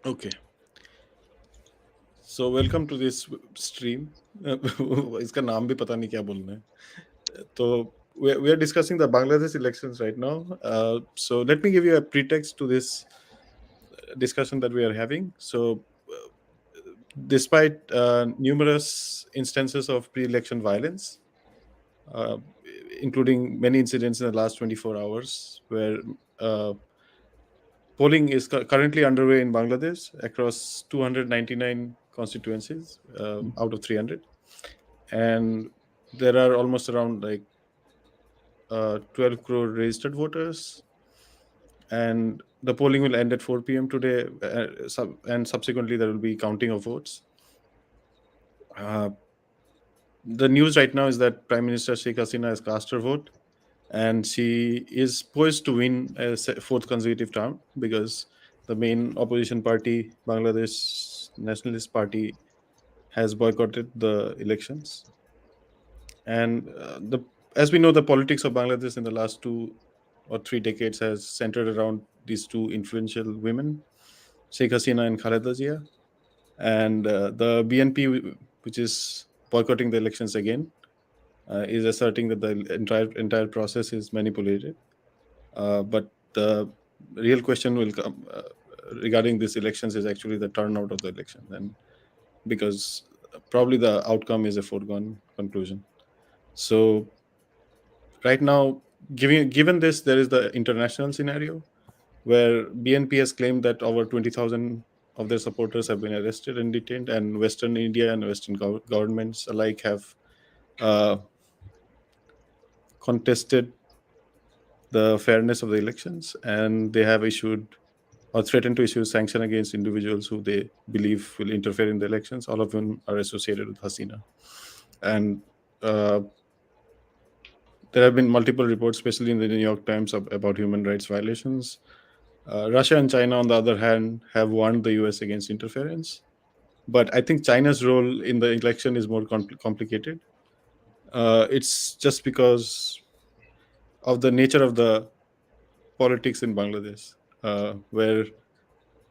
Okay. So welcome to this stream. इसका नाम भी पता नहीं क्या बोलना है. तो we are discussing the Bangladesh elections right now. So let me give you a pretext to this discussion that we are having. So, despite numerous instances of pre-election violence, uh, including many incidents in the last 24 hours, where uh, polling is currently underway in Bangladesh across 299 constituencies out of 300, and there are almost around like 12 crore registered voters, and the polling will end at 4 p.m. today, and subsequently there will be counting of votes. The news right now is that Prime Minister Sheikh Hasina has cast her vote, and she is poised to win a fourth consecutive term because the main opposition party, Bangladesh Nationalist Party, has boycotted the elections. And as we know, the politics of Bangladesh in the last 2 or 3 decades has centered around these two influential women, Sheikh Hasina and Khaleda Zia. And the BNP, which is boycotting the elections again, is asserting that the entire process is manipulated. But the real question will come regarding these elections is actually the turnout of the election, and because probably the outcome is a foregone conclusion. So right now, given this, there is the international scenario where BNP has claimed that over 20,000 of their supporters have been arrested and detained, and Western India and Western governments alike have uh, contested the fairness of the elections, and they have issued or threatened to issue sanction against individuals who they believe will interfere in the elections, all of whom are associated with Hasina. And there have been multiple reports, especially in the New York Times, about human rights violations. Russia and China, on the other hand, have warned the US against interference. But I think China's role in the election is more complicated. It's just because of the nature of the politics in Bangladesh, where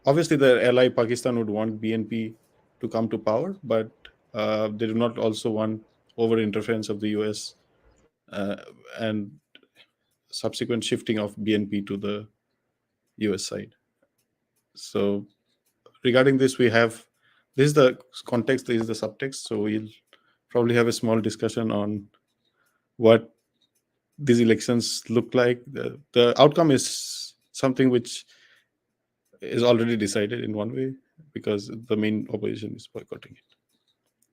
obviously the ally Pakistan would want BNP to come to power, but they do not also want over interference of the US uh, and subsequent shifting of BNP to the US side. So regarding this, this is the context, this is the subtext. So we'll probably have a small discussion on what these elections look like. The outcome is something which is already decided in one way because the main opposition is boycotting it.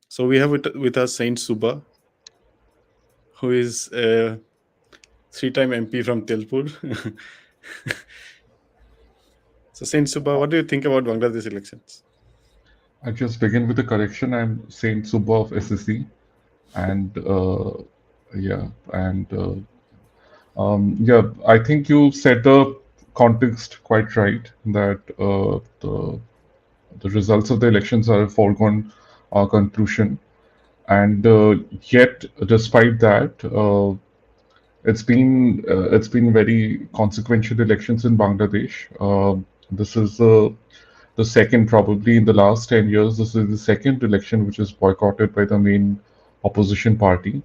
So we have with us Saint Suba, who is a three-time MP from Tilpur. So Saint Suba, what do you think about Bangladesh elections? I just begin with a correction. I'm Saint Subba of SSC, and yeah, and yeah, I think you set the context quite right that the results of the elections are a foregone conclusion, and yet, despite that, it's been very consequential elections in Bangladesh. This is the second, probably in the last 10 years, this is the second election which is boycotted by the main opposition party.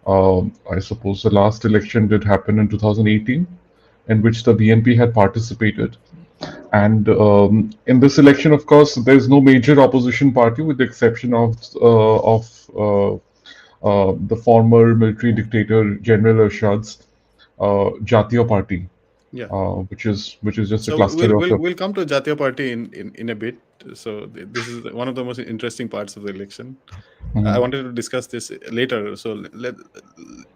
I suppose the last election did happen in 2018, in which the BNP had participated. And in this election, of course, there's no major opposition party with the exception of the former military dictator General Ershad's Jatiya Party, Yeah. which is just a So cluster of the. we'll come to Jatiya Party in a bit. So this is one of the most interesting parts of the election. I Mhm. wanted to discuss this later. So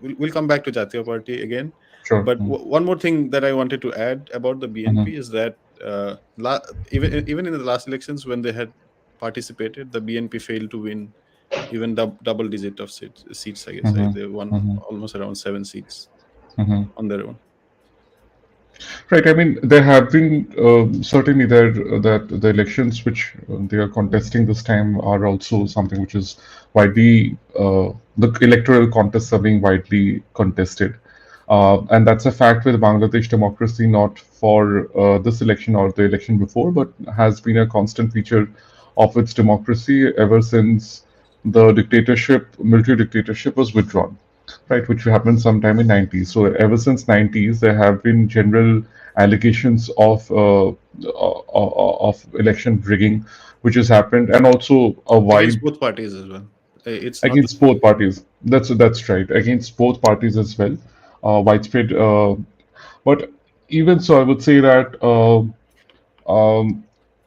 we'll come back to Jatiya Party again. Sure. But one more thing that I wanted to add about the BNP Mhm. is that even in the last elections when they had participated, the BNP failed to win even double digit of seats. I guess Mhm. they won Mhm. almost around 7 seats Mhm. on their own. Right. I mean, there have been certainly that the elections which they are contesting this time are also something which is widely the electoral contests are being widely contested. And that's a fact with Bangladesh democracy, not for this election or the election before, but has been a constant feature of its democracy ever since the military dictatorship was withdrawn, right, which happened sometime in 90s. So ever since 90s, there have been general allegations of election rigging, which has happened, and also a Against wide both parties as well. It's not. against both parties. That's right, against both parties as well. Widespread, but even so, I would say that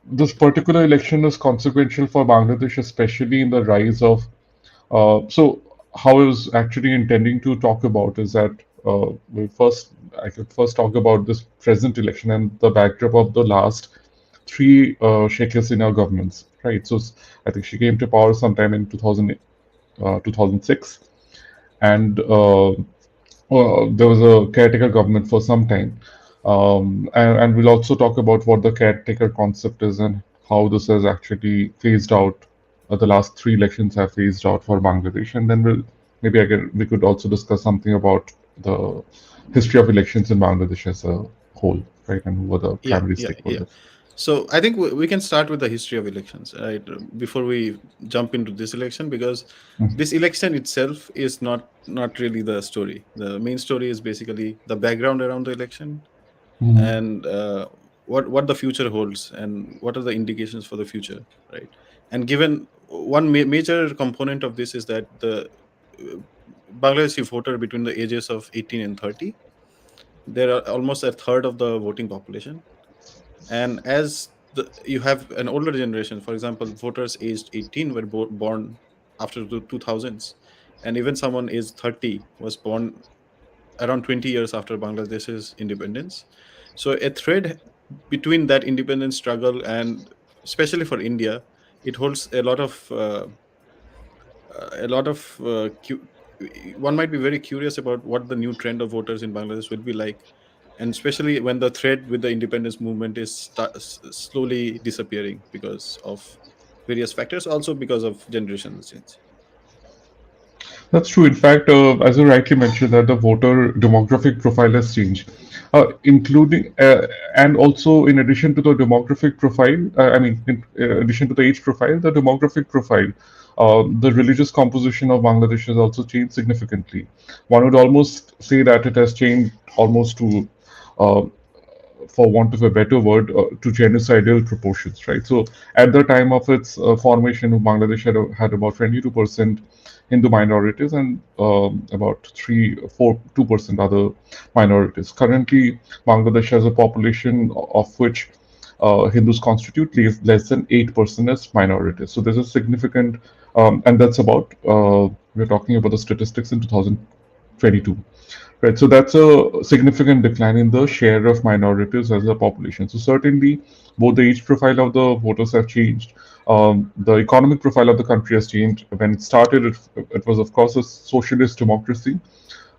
this particular election is consequential for Bangladesh, especially in the rise of. So, how I was actually intending to talk about is that I could first talk about this present election and the backdrop of the last three Sheikh Hasina governments, right? So, I think she came to power sometime in 2006, and there was a caretaker government for some time. And we'll also talk about what the caretaker concept is and how this has actually phased out. The last three elections have phased out for Bangladesh, and then we could also discuss something about the history of elections in Bangladesh as a whole, right? And who were the Yeah, primary yeah, yeah. stakeholders. So I think we can start with the history of elections, right? Before we jump into this election, because this election itself is not really the story. The main story is basically the background around the election, Mhm. and what the future holds, and what are the indications for the future, right? And given one major component of this is that the uh, Bangladeshi voter between the ages of 18 and 30, there are almost a third of the voting population. And as you have an older generation, for example, voters aged 18 were born after the 2000s, and even someone aged 30 was born around 20 years after Bangladesh's independence. So a thread between that independence struggle, and especially for India, it holds a lot of one might be very curious about what the new trend of voters in Bangladesh will be like, and especially when the thread with the independence movement is slowly disappearing because of various factors, also because of generational change. That's true. In fact, as you rightly mentioned, that the voter demographic profile has changed, including and also in addition to the demographic profile, in addition to the age profile, the demographic profile, the religious composition of Bangladesh has also changed significantly. One would almost say that it has changed almost to uh, for want of a better word, to genocidal proportions, right? So at the time of its formation, Bangladesh had about 22% Hindu minorities and about 2% other minorities. Currently, Bangladesh has a population of which Hindus constitute less than 8% as minorities. So there's a significant, and that's about, we're talking about the statistics in 2022. Right, so that's a significant decline in the share of minorities as a population. So certainly, both the age profile of the voters have changed. The economic profile of the country has changed. When it started, it was of course a socialist democracy,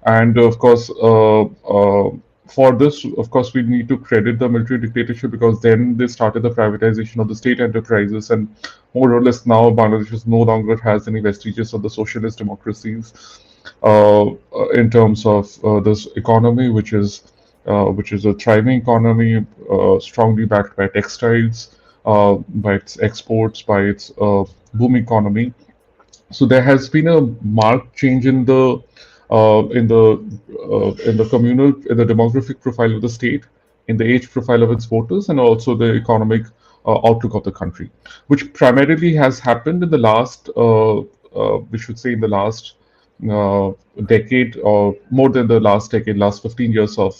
and of course, for this, of course, we need to credit the military dictatorship because then they started the privatization of the state enterprises, and more or less now Bangladesh is no longer has any vestiges of the socialist democracies in terms of this economy, which is a thriving economy, strongly backed by textiles, by its exports, by its boom economy. So there has been a marked change in the communal in the demographic profile of the state, in the age profile of its voters, and also the economic outlook of the country, which primarily has happened in the last we should say in the last decade, or more than the last decade, last 15 years of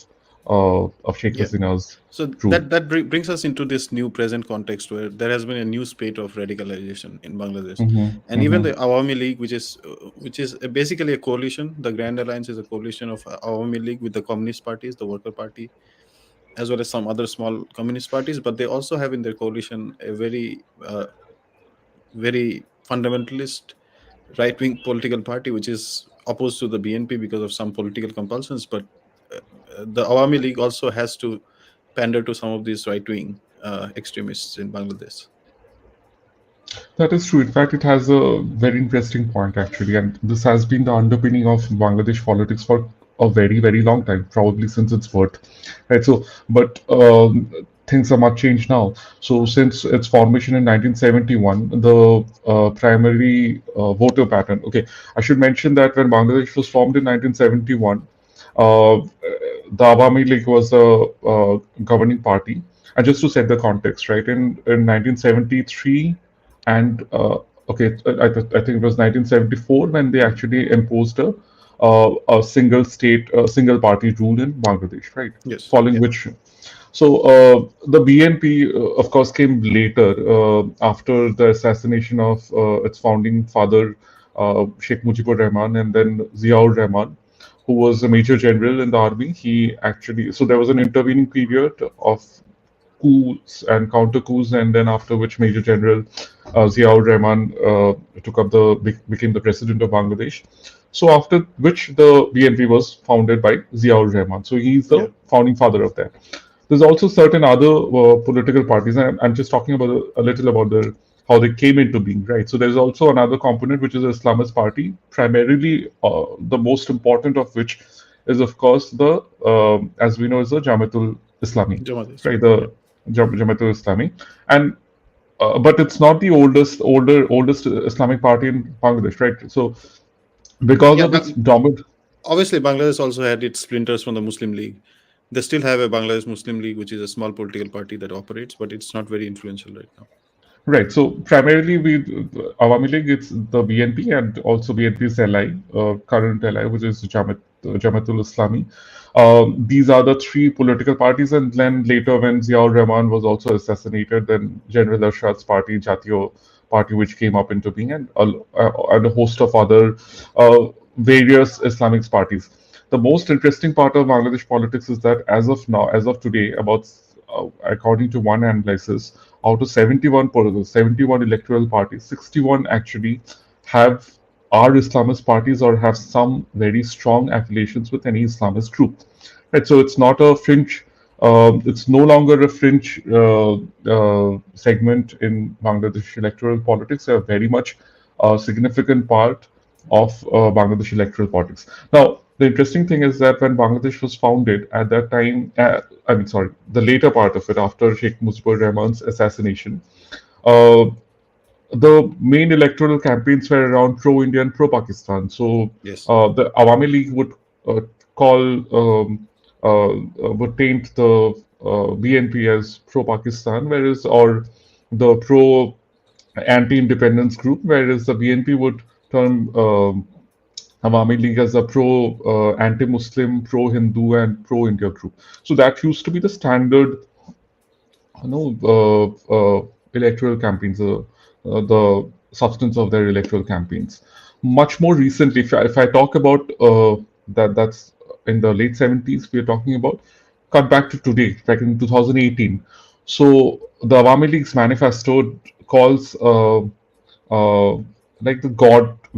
Sheikh Yeah. Hasina's So rule. brings us into this new present context where there has been a new spate of radicalization in Bangladesh, Hmm. and even Hmm. the Awami League, which is basically a coalition. The Grand Alliance is a coalition of Awami League with the communist parties, the Worker Party, as well as some other small communist parties. But they also have in their coalition a very fundamentalist right wing political party, which is opposed to the BNP because of some political compulsions. But the Awami League also has to pander to some of these right wing extremists in Bangladesh. That is true. In fact, it has a very interesting point actually, and this has been the underpinning of Bangladesh politics for a very, very long time, probably since its birth, right? So, but things are much changed now. So, since its formation in 1971, the primary voter pattern. Okay, I should mention that when Bangladesh was formed in 1971, the Awami League was the governing party. And just to set the context, right, in 1973 and okay, I think it was 1974 when they actually imposed a single state, single party rule in Bangladesh, right? Yes. Following Yeah. which, so the BNP, of course, came later after the assassination of its founding father, Sheikh Mujibur Rahman, and then Ziaur Rahman, who was a major general in the army. He actually, so there was an intervening period of coups and counter coups, and then after which Major General Ziaur Rahman became the president of Bangladesh. So after which the BNP was founded by Ziaur Rahman. So he's Yeah. the founding father of that. There's also certain other political parties, and I'm just talking about a little about the how they came into being, right? So there's also another component which is the Islamist party, primarily the most important of which is of course the as we know is the Jamatul Islami, Jamaat right? Islami. Yeah. The Jamatul Islami, and but it's not the oldest Islamic party in Bangladesh, right? So because Yeah. of its dominant, Obviously, Bangladesh also had its splinters from the Muslim League. They still have a Bangladesh Muslim League, which is a small political party that operates, but it's not very influential right now. right. So primarily we Awami League, it's the BNP and also BNP's ally, current ally, which is Jamatul Islami. These are the three political parties, and then later when Ziaur Rahman was also assassinated, then General Arshad's party, Jatiyo Party, which came up into being, and a host of other various Islamic parties. The most interesting part of Bangladesh politics is that as of now, as of today, about according to one analysis, out of 71 electoral parties, 61 actually have are Islamist parties or have some very strong affiliations with any Islamist group. Right, so it's not a fringe. It's no longer a fringe segment in Bangladesh electoral politics. They're very much a significant part of Bangladesh electoral politics. Now, the interesting thing is that when Bangladesh was founded, at that time, I mean, sorry, the later part of it, after Sheikh Mujibur Rahman's assassination, uh, the main electoral campaigns were around pro-India and pro-Pakistan. So Yes. the Awami League would call would paint the BNP as pro-Pakistan, whereas or the pro-anti-independence group, whereas the BNP would term Awami League as a anti-Muslim, pro-Hindu, and pro-India group. So that used to be the standard, electoral campaigns, the substance of their electoral campaigns. Much more recently, if I talk about that's in the late 70s, we are talking about, cut back to today, back in 2018. So the Awami League's manifesto calls uh, like the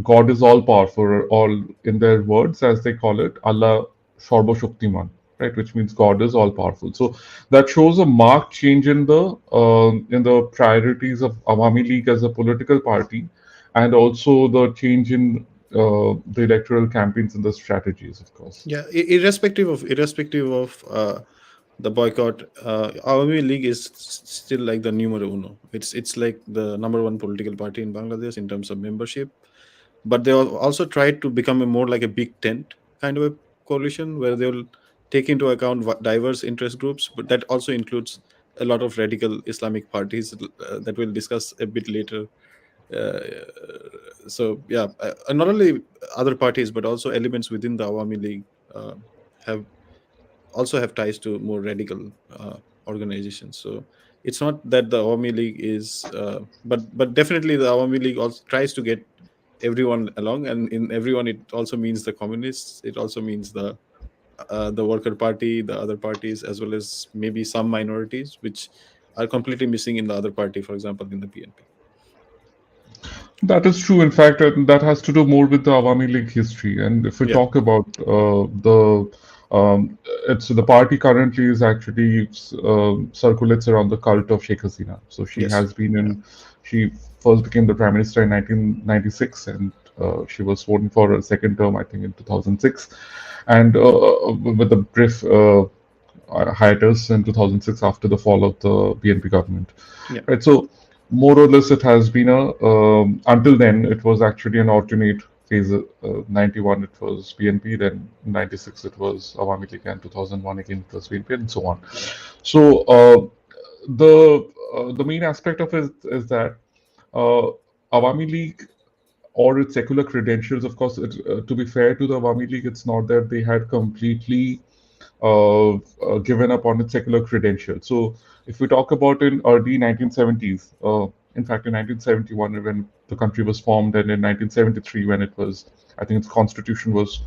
God is all powerful, all in their words as they call it, Allah Sarva Shaktiman, right, which means God is all powerful. So that shows a marked change in the priorities of Awami League as a political party, and also the change in the electoral campaigns and the strategies, of course. Yeah. Irrespective of the boycott, Awami League is still like the numero uno. It's like the number one political party in Bangladesh in terms of membership. But they also tried to become a more like a big tent kind of a coalition where they will take into account diverse interest groups, but that also includes a lot of radical Islamic parties that we'll discuss a bit later. Uh, so yeah, and not only other parties but also elements within the Awami League uh, have also have ties to more radical organizations. So it's not that the Awami League is, but definitely the Awami League also tries to get everyone along, and in everyone it also means the communists. It also means the worker party, the other parties, as well as maybe some minorities which are completely missing in the other party. For example, in the PNP. That is true. In fact, that has to do more with the Awami League history. And if we Yeah. talk about it's the party currently is actually circulates around the cult of Sheikh Hasina. So she Yes. has been Yeah. in, she first became the prime minister in 1996, and she was sworn in for a second term, I think, in 2006, and with a brief hiatus in 2006 after the fall of the BNP government. Yeah. Right. So more or less, it has been a until then it was actually an alternate phase. 91 it was BNP, then 96 it was Awami League, and 2001 again it was BNP, and so on. So the main aspect of it is that uh, Awami League or its secular credentials. Of course, to be fair to the Awami League, it's not that they had completely given up on its secular credentials. So, if we talk about in early 1970s, in fact, in 1971 when the country was formed, and in 1973 when it was, I think its constitution was,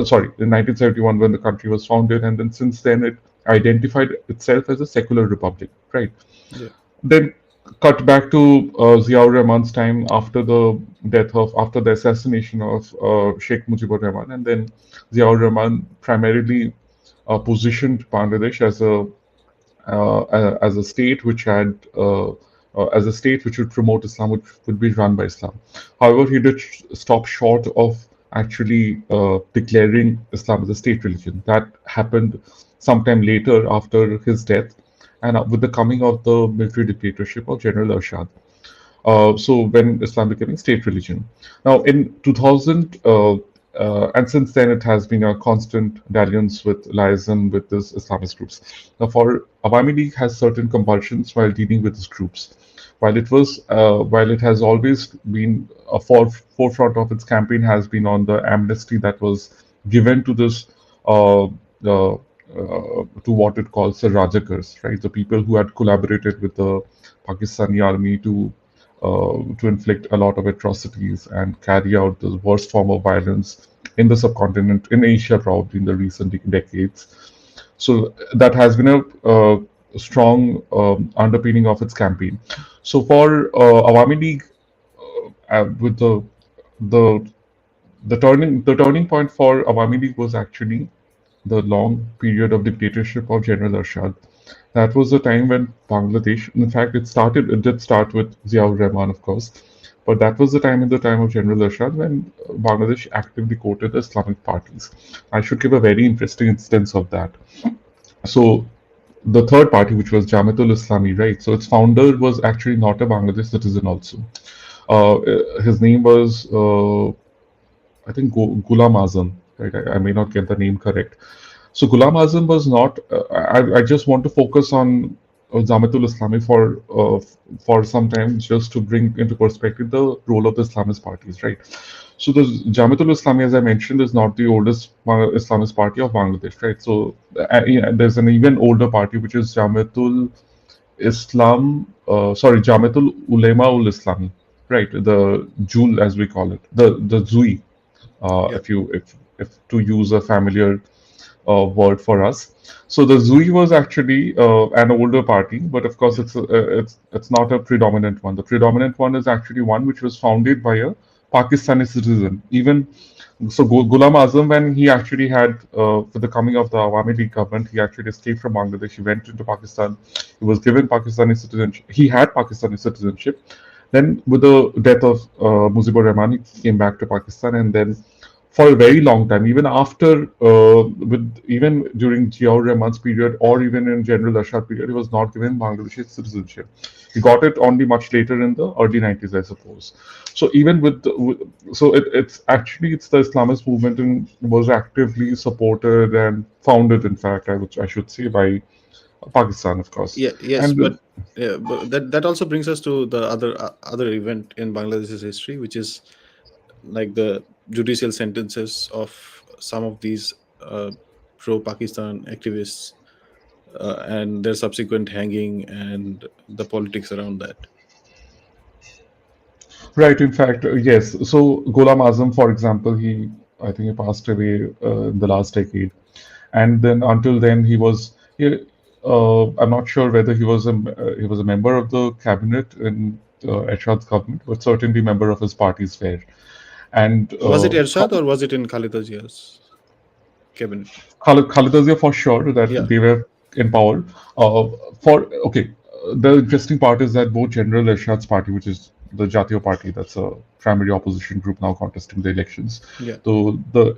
sorry, in 1971 when the country was founded, and then since then it identified itself as a secular republic, right? Yeah. Then cut back to Ziaur Rahman's time after the assassination of Sheikh Mujibur Rahman, and then Ziaur Rahman primarily positioned Bangladesh as a state which would promote Islam, which would be run by Islam. However, he did stop short of actually declaring Islam as a state religion. That happened sometime later after his death, and with the coming of the military dictatorship of General Ershad. So when Islam became a state religion. Now in 2000, and since then it has been a constant dalliance with liaison with these Islamist groups. Now for Awami League has certain compulsions while dealing with these groups. While it has always been a forefront of its campaign has been on the amnesty that was given to this to what it calls the Rajakars, right? The people who had collaborated with the Pakistani army to inflict a lot of atrocities and carry out the worst form of violence in the subcontinent, in Asia, probably in the recent decades. So that has been a strong underpinning of its campaign. So for Awami League, with the the turning point for Awami League was actually the long period of dictatorship of General Ershad. That was the time when Bangladesh, in fact, it did start with Ziaur Rahman, of course, but that was in the time of General Ershad when Bangladesh actively quoted the Islamic parties. I should give a very interesting instance of that. So, the third party, which was Jamatul Islami, right? So, its founder was actually not a Bangladesh citizen, also. His name was, I think, Ghulam Azam, right? I may not get the name correct. So Ghulam Azam was not. I just want to focus on Jamatul Islami for some time, just to bring into perspective the role of the Islamist parties, right? So the Jamatul Islami, as I mentioned, is not the oldest Islamist party of Bangladesh, right? So yeah, there's an even older party which is Jamatul Ulema ul Islami, right? The Jul, as we call it, the Zui, Yeah. if to use a familiar word for us. So the Zui was actually an older party, but of course Yeah. it's not a predominant one. The predominant one is actually one which was founded by a Pakistani citizen. Even so, Ghulam Azam, when he actually had with the coming of the Awami League government, he actually escaped from Bangladesh. He went into Pakistan. He was given Pakistani citizenship. He had Pakistani citizenship. Then, with the death of Mujibur Rahman, he came back to Pakistan, and then for a very long time, even even during Ziaur Rahman's period, or even in General Ershad period, he was not given Bangladeshi citizenship. He got it only much later in the early 90s, I suppose. So even it's the Islamist movement and was actively supported and founded, in fact, I should say, by Pakistan, of course. Yeah. Yes, And but yeah, but that also brings us to the other event in Bangladesh's history, which is like the judicial sentences of some of these pro-Pakistan activists, and their subsequent hanging and the politics around that. right, in fact, yes. So Ghulam Azam, for example, I think he passed away in the last decade, and then until then I'm not sure whether he was a member of the cabinet in Ershad's government, but certainly member of his party's fair. And Was it Ershad or was it in Khaleda Zia's cabinet? Khaleda Zia for sure that Yeah. they were in power. For okay, the interesting part is that both General Ershad's party, which is the Jatiya Party, that's a primary opposition group now contesting the elections. Yeah. So the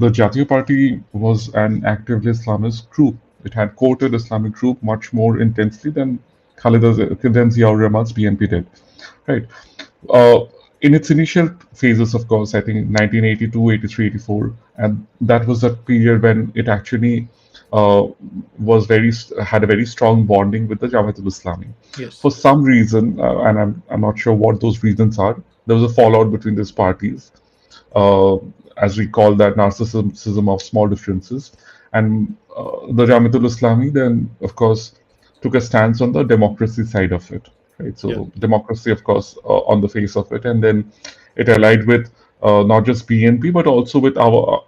Jatiya Party was an actively Islamist group. It had quoted Islamic group much more intensely than than Ziaur Rahman's BNP did. Right. Uh, in its initial phases, of course, I think 1982, 83, 84, and that was a period when it actually had a very strong bonding with the Jamaat al-Islami. Yes. For some reason, and I'm not sure what those reasons are, there was a fallout between these parties, uh, as we call that narcissism of small differences. And the Jamatul Islami then, of course, took a stance on the democracy side of it, right? Yeah. So democracy, of course, on the face of it, and then it allied with not just BNP but also with our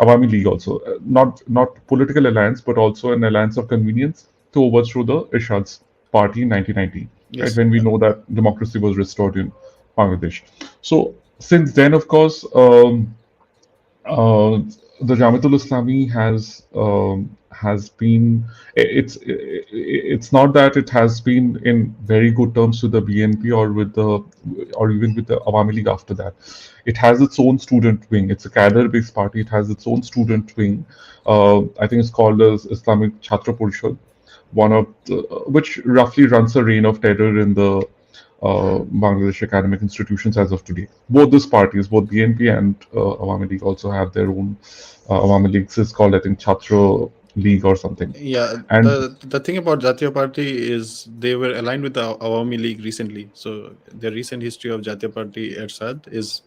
Awami League also, not political alliance but also an alliance of convenience to overthrow the Irshad's party in 1990, right? Yes. When we Yeah. know that democracy was restored in Bangladesh. So since then, of course, uh, the Jamatul Islami has been it's not that it has been in very good terms with the BNP or even with the Awami League after that. It has its own student wing. It's a cadre-based party. It has its own student wing. I think it's called as Islamic Chhatra Parishad, one of which roughly runs a reign of terror in the Bangladesh academic institutions as of today. Both these parties, both BNP and Awami League, also have their own. Awami League is called, I think, Chhatra League or something. Yeah, And the thing about Jatiya Party is they were aligned with the Awami League recently. So the recent history of Jatiya Party Ersad is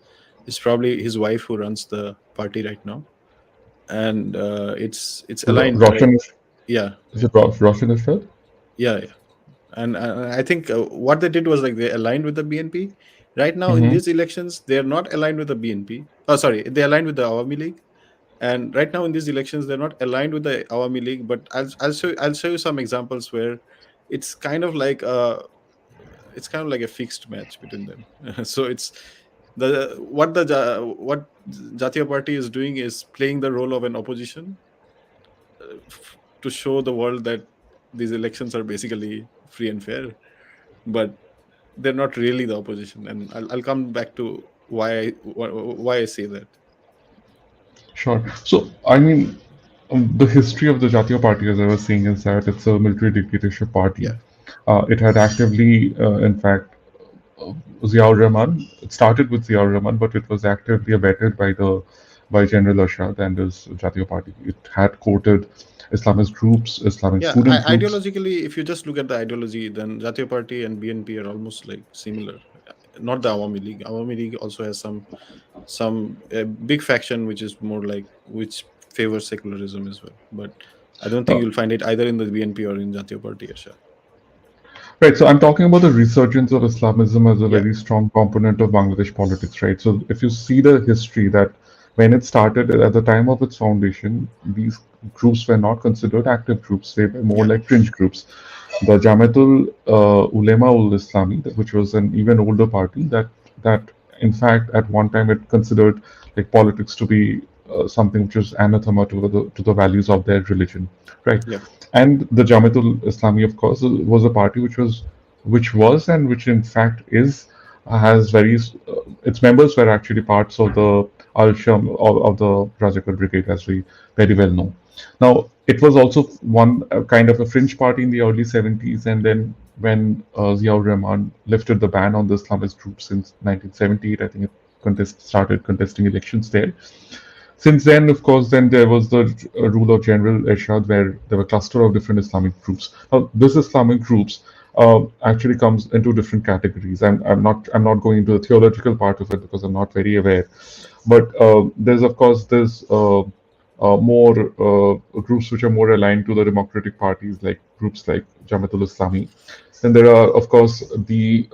probably his wife who runs the party right now, and it's aligned. Like, Roshan, yeah, is it Roshan Ishrat? yeah, yeah. And I think what they did was like they aligned with the BNP. Right now in Mm-hmm. these elections, they are not aligned with the BNP. Oh, sorry, they aligned with the Awami League. And right now in these elections, they're not aligned with the Awami League. But I'll show you some examples where it's kind of like a fixed match between them. So it's what Jatiya Party is doing is playing the role of an opposition to show the world that these elections are basically free and fair. But they're not really the opposition, and I'll come back to why I say that. Sure. So, I mean, the history of the Jatiya Party, as I was saying, is that it's a military dictatorship party. Yeah, It had actively, in fact, Ziaur Rahman. It started with Ziaur Rahman, but it was actively abetted by General Ashad and his Jatiya Party. It had courted Islamist groups, Islamic yeah. student groups. Ideologically, if you just look at the ideology, then Jatiya Party and BNP are almost like similar. Not the Awami League. Awami League also has some big faction which is more like which favors secularism as well. But I don't think Uh, you'll find it either in the BNP or in Jatiya Party. Asha. Right, so I'm talking about the resurgence of Islamism as a Yeah, very strong component of Bangladesh politics, right? So if you see the history that when it started at the time of its foundation, these groups were not considered active groups. They were more yeah, like fringe groups. The Jamatul Ulema ul Islami, which was an even older party, that in fact at one time it considered like politics to be something which was anathema to the values of their religion, right? yeah, And the Jamatul Islami, of course, was a party which was and which in fact is has very its members were actually parts of the Al Sham of the Rajakar Brigade, as we very well know. Now, it was also one kind of a fringe party in the early 70s, and then when Ziaur Rahman lifted the ban on the Islamist groups in 1978, I think it started contesting elections there. Since then, of course, then there was the rule of General Ershad, where there were a cluster of different Islamic groups. Now, this Islamic groups actually comes into different categories. I'm not going into the theological part of it because I'm not very aware. But there's of course more groups which are more aligned to the democratic parties, like groups like Jamatul Islami. Then there are of course the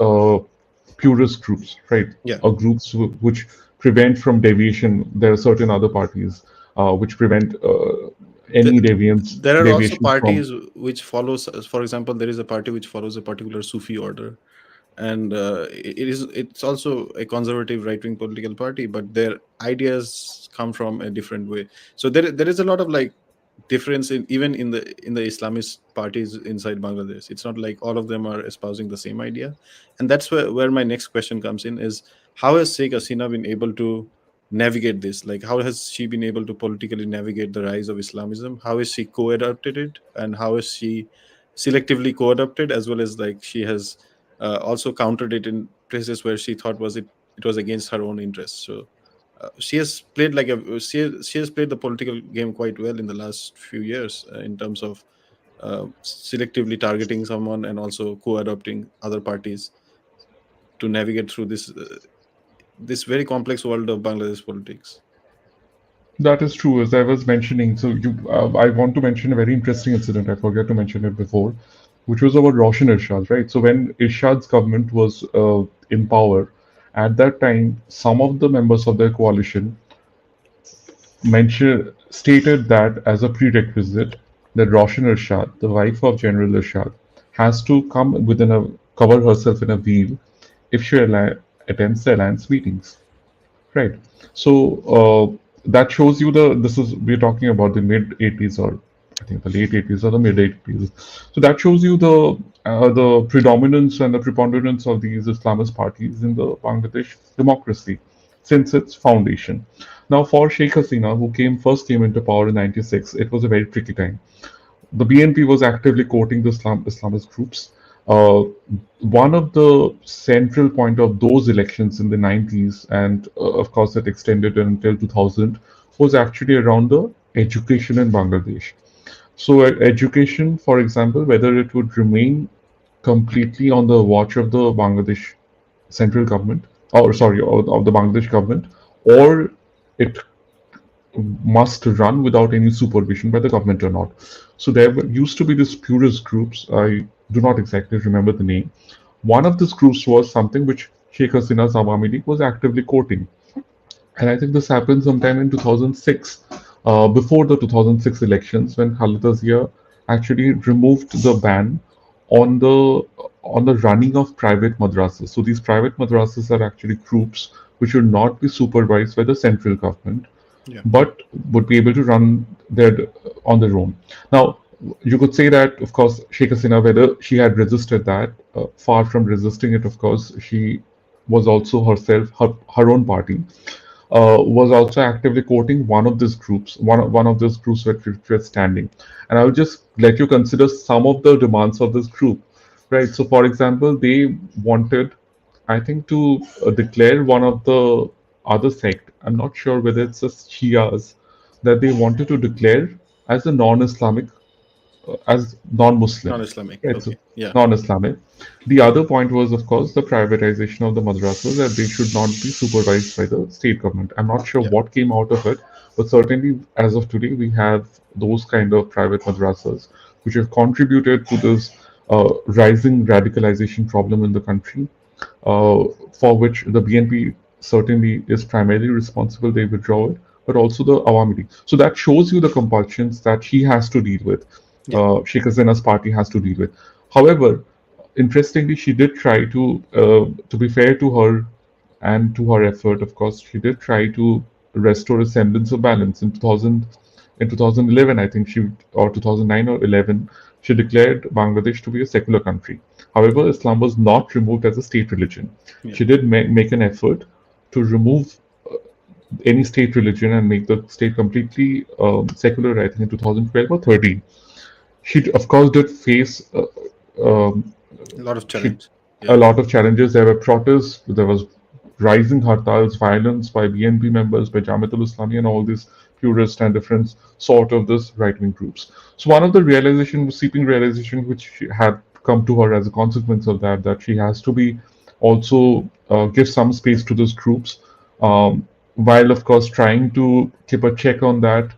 purist groups, right? yeah. Or groups which prevent from deviation. There are certain other parties which prevent any Th- deviance there are also deviations from. parties which follows, for example, there is a party which follows a particular Sufi order, and it's also a conservative right wing political party, but their ideas come from a different way. So there is a lot of like difference in even in the Islamist parties inside Bangladesh. It's not like all of them are espousing the same idea, and that's where my next question comes in: is how has Sheikh Hasina been able to navigate this? Like, how has she been able to politically navigate the rise of Islamism? How has she co-adopted it, and how has she selectively co-adopted, as well as like she has also countered it in places where she thought it was against her own interests. So she has played like a she has played the political game quite well in the last few years in terms of selectively targeting someone and also co-adopting other parties to navigate through this very complex world of Bangladesh politics. That is true, as I was mentioning. So I want to mention a very interesting incident. I forgot to mention it before, which was about Roshan Irshad, right? So when Irshad's government was in power, at that time, some of the members of their coalition mentioned stated that as a prerequisite that Roshan Irshad, the wife of General Irshad, has to come within a cover herself in a veil if she attends the alliance meetings. Right. So that shows you this is we're talking about the mid 80s, or I think the late 80s or the mid 80s. So that shows you the predominance and the preponderance of these Islamist parties in the Bangladesh democracy since its foundation. Now, for Sheikh Hasina, who came into power in '96, it was a very tricky time. The BNP was actively courting the Islamist groups. Uh, One of the central point of those elections in the 90s, and of course it extended until 2000, was actually around the education in Bangladesh. So, education, for example, whether it would remain completely on the watch of the Bangladesh central government, or sorry, of the Bangladesh government, or it must run without any supervision by the government or not. So there used to be these purist groups. I do not exactly remember the name. One of these groups was something which Sheikh Hasina's Awami League was actively courting. And I think this happened sometime in 2006, before the 2006 elections, when Khalida Zia actually removed the ban on the running of private madrasas. So these private madrasas are actually groups which should not be supervised by the central government, Yeah. but would be able to run their on their own. Now, you could say that, of course, Sheikh Hasina, whether she had resisted that, far from resisting it, of course, she was also herself, her own party, was also actively quoting one of these groups, one of those groups which were standing. And I will just let you consider some of the demands of this group, right? So, for example, they wanted, I think, to declare one of the other sect. I'm not sure whether it's a Shias that they wanted to declare as a non-Islamic, as non-Muslim, Non-Islamic. right? So Okay. Yeah. non-Islamic. The other point was, of course, the privatization of the madrasas, that they should not be supervised by the state government. I'm not sure Yeah. what came out of it, but certainly as of today, we have those kind of private madrasas which have contributed to this rising radicalization problem in the country, uh, for which the BNP certainly is primarily responsible. They withdraw it, but also the Awami League. So that shows you the compulsions that he has to deal with. Yeah. Sheikh Hasina's party has to deal with. However, interestingly, she did try to be fair to her and to her effort, of course, she did try to restore a semblance of balance. In 2011, I think or 2009 or 11, she declared Bangladesh to be a secular country. Yeah. However, Islam was not removed as a state religion. Yeah. She did make an effort to remove any state religion and make the state completely secular, I think in 2012 or 13. She, of course, did face um, A lot of she, challenge. a Yeah. lot of challenges. There were protests, there was rising hartals, violence by BNP members, by Jamatul Islami, and all these purist and different sort of this right-wing groups. So one of the seeping realization, which she had come to her as a consequence of that, that she has to be also give some space to those groups, while of course trying to keep a check on that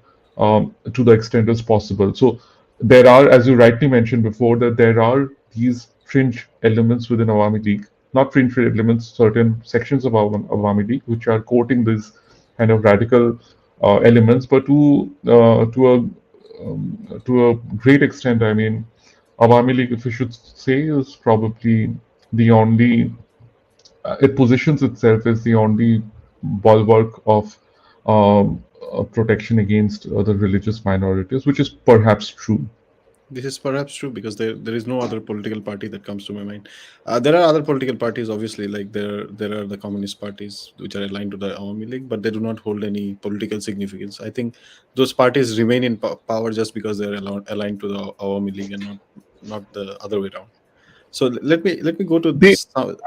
to the extent as possible. So there are, as you rightly mentioned before, that there are these fringe elements within Awami League, not fringe elements, certain sections of Awami League, which are quoting these kind of radical elements, but to a great extent, I mean, Awami League, if we should say, is probably the only it positions itself as the only bulwark of protection against the religious minorities, which is perhaps true. This is perhaps true because there is no other political party that comes to my mind. There are other political parties, obviously, like there are the communist parties which are aligned to the Awami League, but they do not hold any political significance. I think those parties remain in power just because they are aligned to the Awami League and not the other way around. So let me go to They,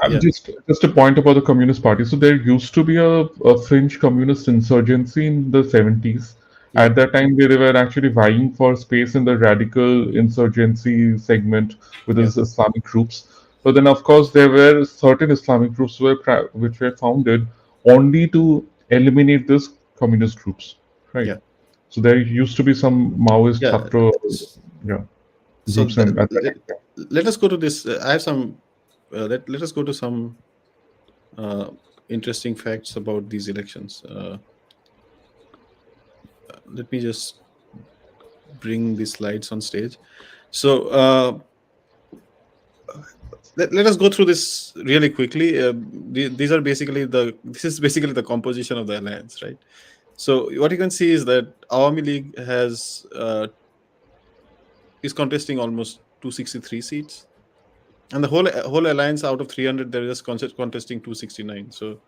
yeah, just a point about the Communist Party. So there used to be a fringe communist insurgency in the 70s. yeah, At that time, they were actually vying for space in the radical insurgency segment with yeah, these Islamic groups. But then, of course, there were certain Islamic groups which were founded only to eliminate these communist groups, right? yeah, So there used to be some Maoist yeah. Chhatra, yeah, So groups at that time. let us go to this. I have some. Let us go to some uh, interesting facts about these elections. Let me just bring these slides on stage. So let us go through this really quickly. These are basically this is basically the composition of the alliance, right? So what you can see is that Awami League is contesting almost 263 seats, and the whole alliance out of 300 they're just contesting 269. So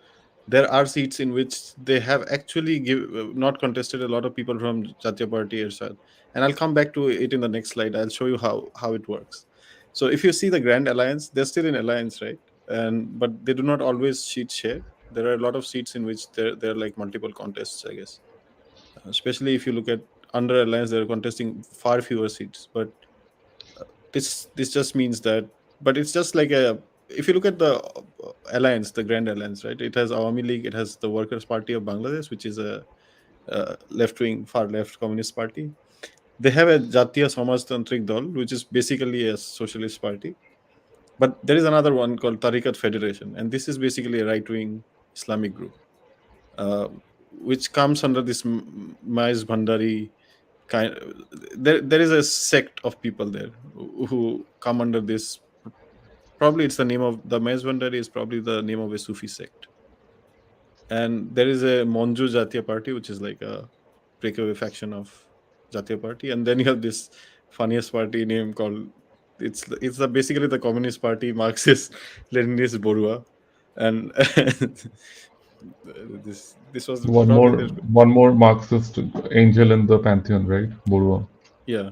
there are seats in which they have actually not contested a lot of people from Jatiya Party Irsad. And I'll come back to it in the next slide. I'll show you how it works. So if you see the Grand Alliance, they're still in alliance, right? And but they do not always seat share. There are a lot of seats in which there are like multiple contests, I guess. Especially if you look at under alliance, they're contesting far fewer seats. But this just means that, but it's just like a, if you look at the alliance, the Grand Alliance, right, it has Awami League, it has the Workers Party of Bangladesh, which is a left wing, far left communist party. They have a Jatiya Samajtantrik Dal, which is basically a socialist party. But there is another one called Tariqat Federation, and this is basically a right wing Islamic group, uh, which comes under this Maiz Bhandari kind. There is a sect of people there who come under this. Probably it's the name of the Mezbandari is probably the name of a Sufi sect. And there is a Monju Jatiya Party, which is like a breakaway faction of Jatiya Party. And then you have this funniest party name called, it's the basically the Communist Party, Marxist Leninist Borua. And this was probably the, One more Marxist angel in the pantheon, right? Borua. yeah.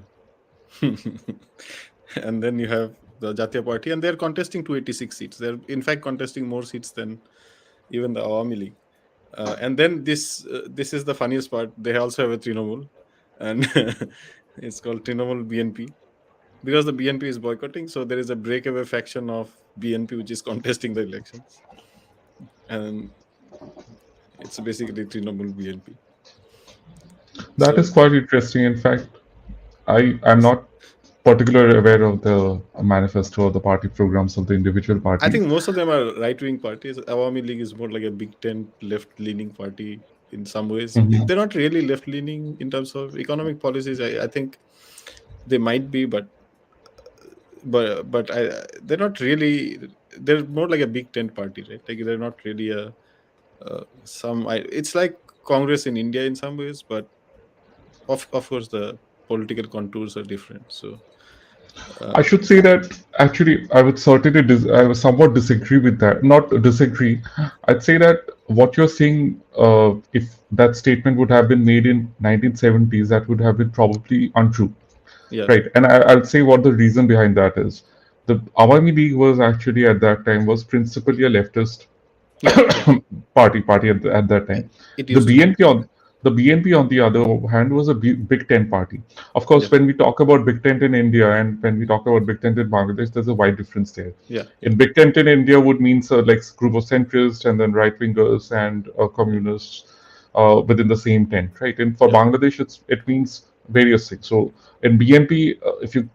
And then you have the Jatiya Party, and they're contesting 286 seats. They're in fact contesting more seats than even the Awami League. And then this is the funniest part. They also have a Trinamool, and it's called Trinamool BNP because the BNP is boycotting. So there is a breakaway faction of BNP which is contesting the elections, and it's basically Trinamool BNP. That So is quite interesting. In fact, I'm not particularly aware of the manifesto or the party programs of the individual I think parties. most of them are right-wing parties. Awami League is more like a big tent, left-leaning party in some ways. Mhm. They're not really left-leaning in terms of economic policies. I think they might be, they're not really. They're more like a big tent party, right? Like they're not really a it's like Congress in India in some ways, but of course the political contours are different. So I uh, should say that actually, I would certainly I would somewhat disagree with that. Not disagree. I'd say that what you're saying, if that statement would have been made in 1970s, that would have been probably untrue. yeah, Right, and I'll say what the reason behind that is. The Awami League was actually at that time was principally a leftist yeah, yeah. party at that Uh, time. It The used to be, BNP on the BNP on the other hand was a Big Ten party. Of yeah, course, when we talk about Big Tent in India and when we talk about Big Tent in Bangladesh, there's a wide difference there. yeah, In Big Tent in India would mean like group of centrists and then right wingers and communists within the same tent, right? And for yeah, Bangladesh, it means various things. So in BNP, if you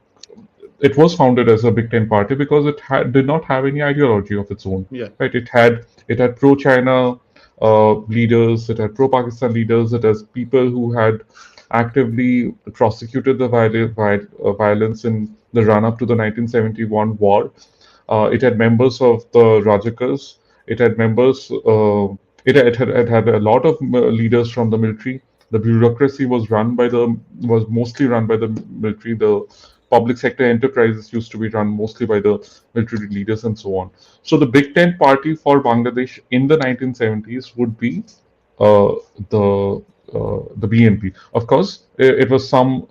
it was founded as a Big Ten party because did not have any ideology of its own. yeah, Right? It had pro-China leaders, it had pro-Pakistan leaders, it has people who had actively prosecuted the violence in the run-up to the 1971 war. It had members of the Rajakas. It had members. It had a lot of leaders from the military. The bureaucracy was mostly run by the military. The public sector enterprises used to be run mostly by the military leaders and so on. So the Big Tent party for Bangladesh in the 1970s would be uh, the the BNP. Of course, it was some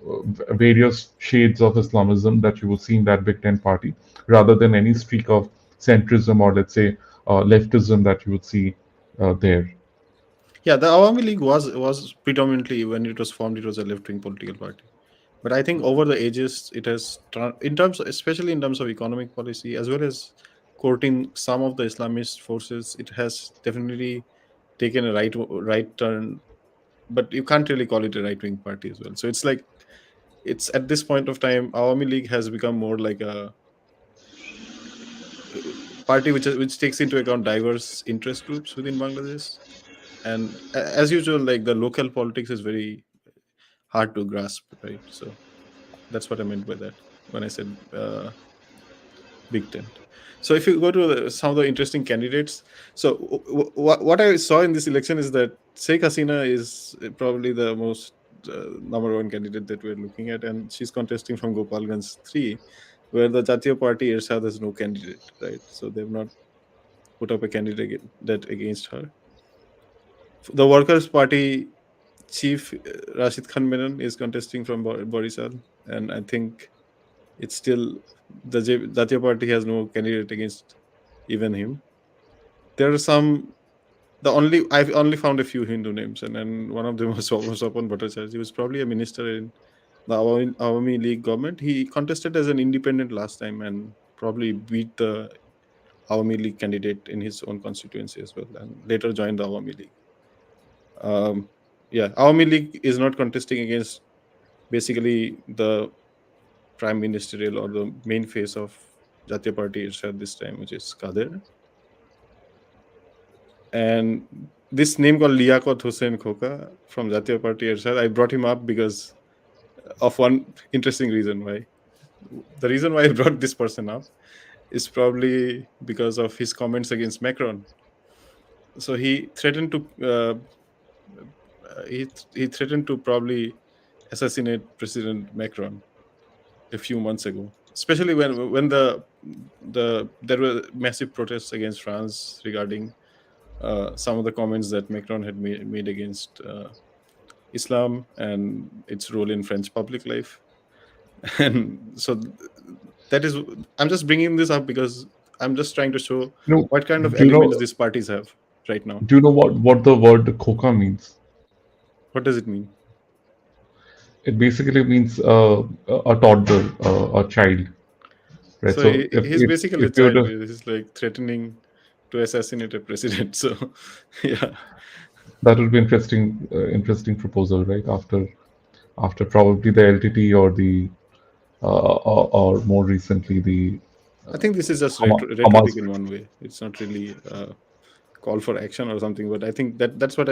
various shades of Islamism that you will see in that Big Tent party, rather than any streak of centrism or let's say leftism that you would see there. Yeah, the Awami League was predominantly, when it was formed, it was a left wing political party. But I think over the ages, it has, in terms, especially in terms of economic policy, as well as courting some of the Islamist forces, it has definitely taken a right turn. But you can't really call it a right wing party as well. So it's like, it's at this point of time, Awami League has become more like a party which takes into account diverse interest groups within Bangladesh. And as usual, like, the local politics is very hard to grasp, right? So that's what I meant by that when I said Big Tent. So if you go to some of the interesting candidates, so what I saw in this election is that Sheikh Hasina is probably the most number one candidate that we're looking at, and she's contesting from Gopalganj 3, where the Jatiya Party Ershad has no candidate, right? So they've not put up a candidate that against her. The Workers' Party chief Rashid Khan Menon is contesting from Barisal, and I think it's still the Jatiya Party has no candidate against even him. There are some. I've only found a few Hindu names, and then one of them was Swapan Bhattacharya. He was probably a minister in the Awami League government. He contested as an independent last time and probably beat the Awami League candidate in his own constituency as well, and later joined the Awami League. Yeah, Awami League is not contesting against basically the prime ministerial or the main face of Jatiya Party Irshad this time, which is Kader. And this name called Liaquat Hussain Khoka from Jatiya Party Irshad, I brought him up because of one interesting reason why. The reason why I brought this person up is probably because of his comments against Macron. So he threatened to he threatened to probably assassinate President Macron a few months ago, especially when there were massive protests against France regarding some of the comments that Macron had made against Islam and its role in French public life. And so that is, I'm just bringing this up because I'm just trying to show You know, what kind of do you elements know these parties have right now. do you know what the word "koka" means? What does it mean? It basically means a toddler, a child, right? So So he's basically a if you were child. to, He's like threatening to assassinate a president. So yeah, that would be interesting proposal, right? After probably the LTT or the or more recently the I think this is just Hamas. rhetoric in one way. It's not really call for action or something, but I think that's why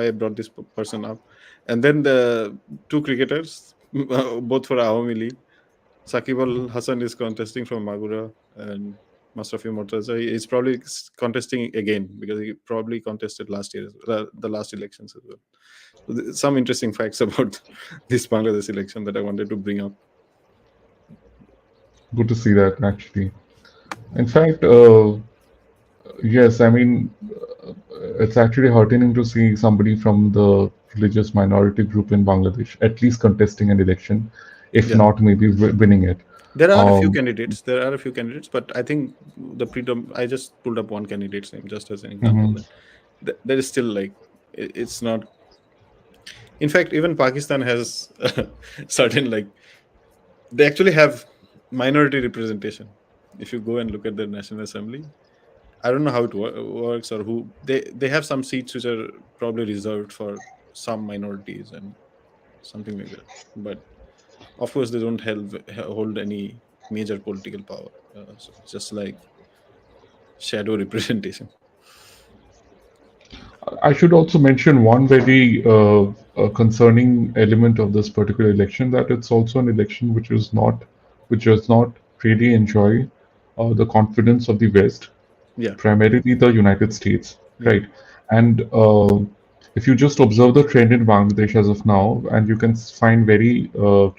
I brought this person up. And then the two cricketers, both for Awami League, Sakib Al Hassan is contesting from Magura, and Mustafi Mortaza is probably contesting again because he probably contested last year, the last elections as well. So some interesting facts about this Bangladesh election that I wanted to bring up. Good to see that actually. In fact, yes, I mean, it's actually heartening to see somebody from the religious minority group in Bangladesh at least contesting an election, if Yeah, not maybe winning it. there are a few Um, candidates. There are a few candidates, but I think I just pulled up one candidate's name just as an example. mhm. That there is still like it's not. In fact, even Pakistan has certain, like, they actually have minority representation. If you go and look at the National Assembly, I don't know how it works or who they have some seats which are probably reserved for some minorities and something like that. But of course, they don't hold any major political power. So it's just like shadow representation. I should also mention one very concerning element of this particular election, that it's also an election which does not really enjoy the confidence of the West, Yeah, primarily the United States, yeah, right? And if you just observe the trend in Bangladesh as of now, and you can find very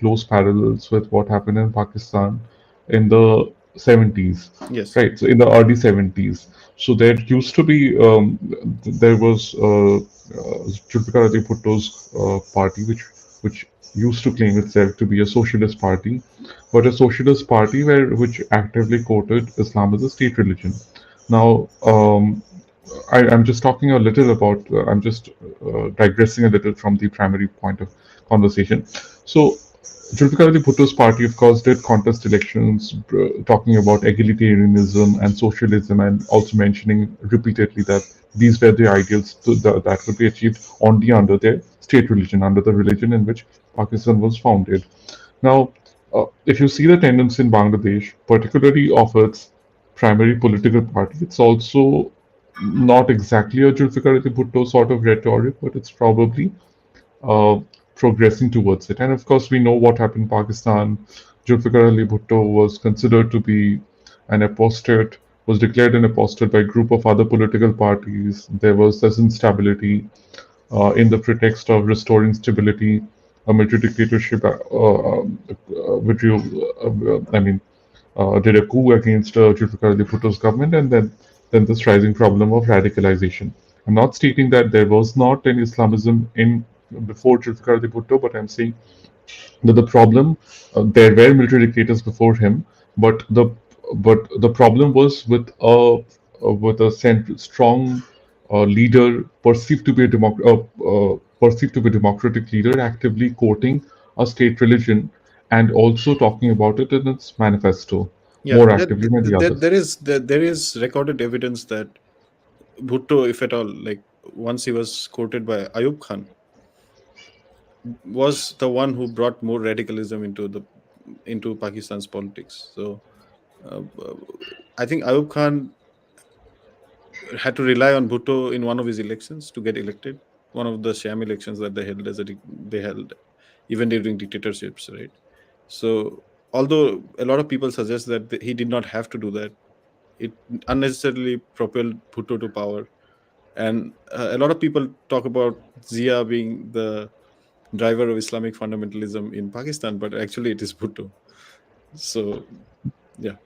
close parallels with what happened in Pakistan in the 70s, Yes. right? So in the early 70s. So there used to be, there was Zulfikar Ali Bhutto's party, which used to claim itself to be a socialist party, but a socialist party which actively quoted Islam as a state religion. Now, I'm just talking a little about, I'm just digressing a little from the primary point of conversation. So, Zulfikar Ali Bhutto's party, of course, did contest elections, talking about egalitarianism and socialism, and also mentioning repeatedly that these were the ideals that could be achieved only under their state religion, under the religion in which Pakistan was founded. Now, if you see the tendency in Bangladesh, particularly of its primary political party, it's also not exactly a Zulfikar Ali Bhutto sort of rhetoric, but it's probably uh, progressing towards it. And of course, we know what happened in Pakistan. Zulfikar Ali Bhutto was considered to be an apostate, was declared an apostate by a group of other political parties. There was this instability in the pretext of restoring stability. A military dictatorship, which you, I mean, did a coup against Zulfikar Ali Bhutto's government, and then this rising problem of radicalization. I'm not stating that there was not any Islamism in before Zulfikar Ali Bhutto, but I'm saying that the problem, there were military dictators before him, but the problem was with a strong leader perceived to be a perceived to be a democratic leader actively quoting a state religion and also talking about it in its manifesto Yeah, more actively than the others. there is recorded evidence that Bhutto, if at all, like once he was quoted by Ayub Khan, was the one who brought more radicalism into Pakistan's politics. So uh, I think Ayub Khan had to rely on Bhutto in one of his elections to get elected. One of the sham elections that they held even during dictatorships, right? So although a lot of people suggest that he did not have to do that, it unnecessarily propelled Bhutto to power. And a lot of people talk about Zia being the driver of Islamic fundamentalism in Pakistan, but actually it is Bhutto. So yeah,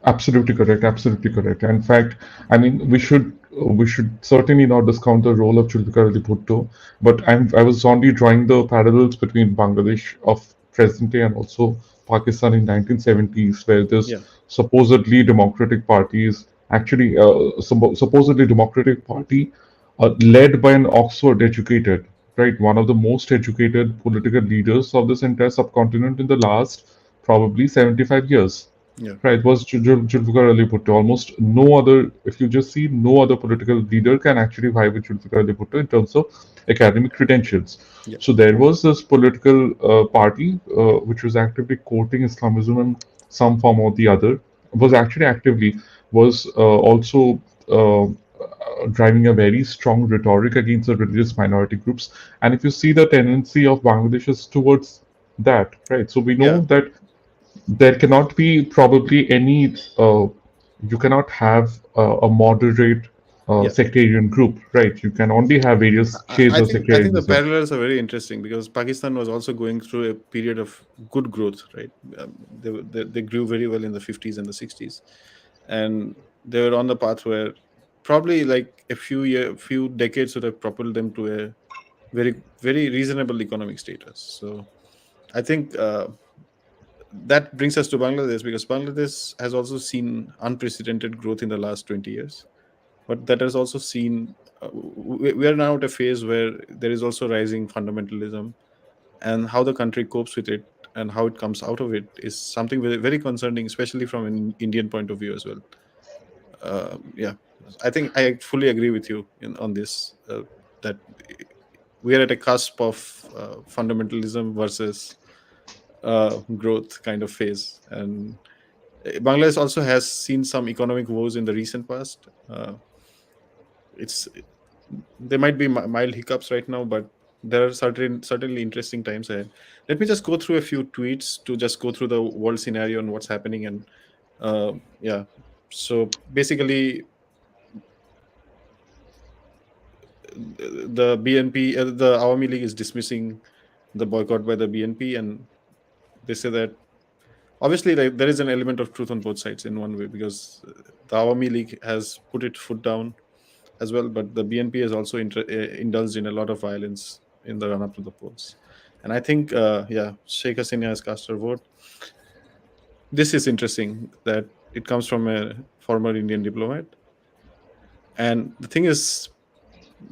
Absolutely correct. Absolutely correct. In fact, I mean, we should certainly not discount the role of Zulfikar Ali Bhutto. But I was only drawing the parallels between Bangladesh of present day and also Pakistan in 1970s, where this yeah, supposedly democratic parties actually supposedly democratic party led by an Oxford educated, right, one of the most educated political leaders of this entire subcontinent in the last probably 75 years. yeah, Right, was Zulfikar Ali Bhutto. Almost no other, if you just see, no other political leader can actually vie with Zulfikar Ali Bhutto in terms of academic credentials. yeah, So there was this political party which was actively quoting Islamism in some form or the other, was actually actively, was also driving a very strong rhetoric against the religious minority groups. And if you see the tendency of Bangladesh is towards that, right? So we know yeah. that there cannot be probably any you cannot have a moderate Yeah. sectarian group, right? You can only have various shades of I think the sectarianism. parallels are very interesting because Pakistan was also going through a period of good growth, right? They grew very well in the 50s and the 60s, and they were on the path where probably like few decades would have propelled them to a very reasonable economic status. So I think that brings us to Bangladesh because Bangladesh has also seen unprecedented growth in the last 20 years, but that has also seen we are now at a phase where there is also rising fundamentalism, and how the country copes with it and how it comes out of it is something very concerning, especially from an Indian point of view as well. Yeah, I think I fully agree with you on this, that we are at a cusp of fundamentalism versus growth kind of phase. And Bangladesh also has seen some economic woes in the recent past. It's There might be mild hiccups right now, but there are certainly interesting times ahead. Let me just go through a few tweets to just go through the world scenario and what's happening. And yeah, so basically, the BNP, the Awami League is dismissing the boycott by the BNP, and they say that obviously like, there is an element of truth on both sides in one way, because the Awami League has put its foot down as well, but the BNP has also indulged in a lot of violence in the run up to the polls. And I think, yeah, Sheikh Hasina has cast her vote. This is interesting that it comes from a former Indian diplomat. And the thing is,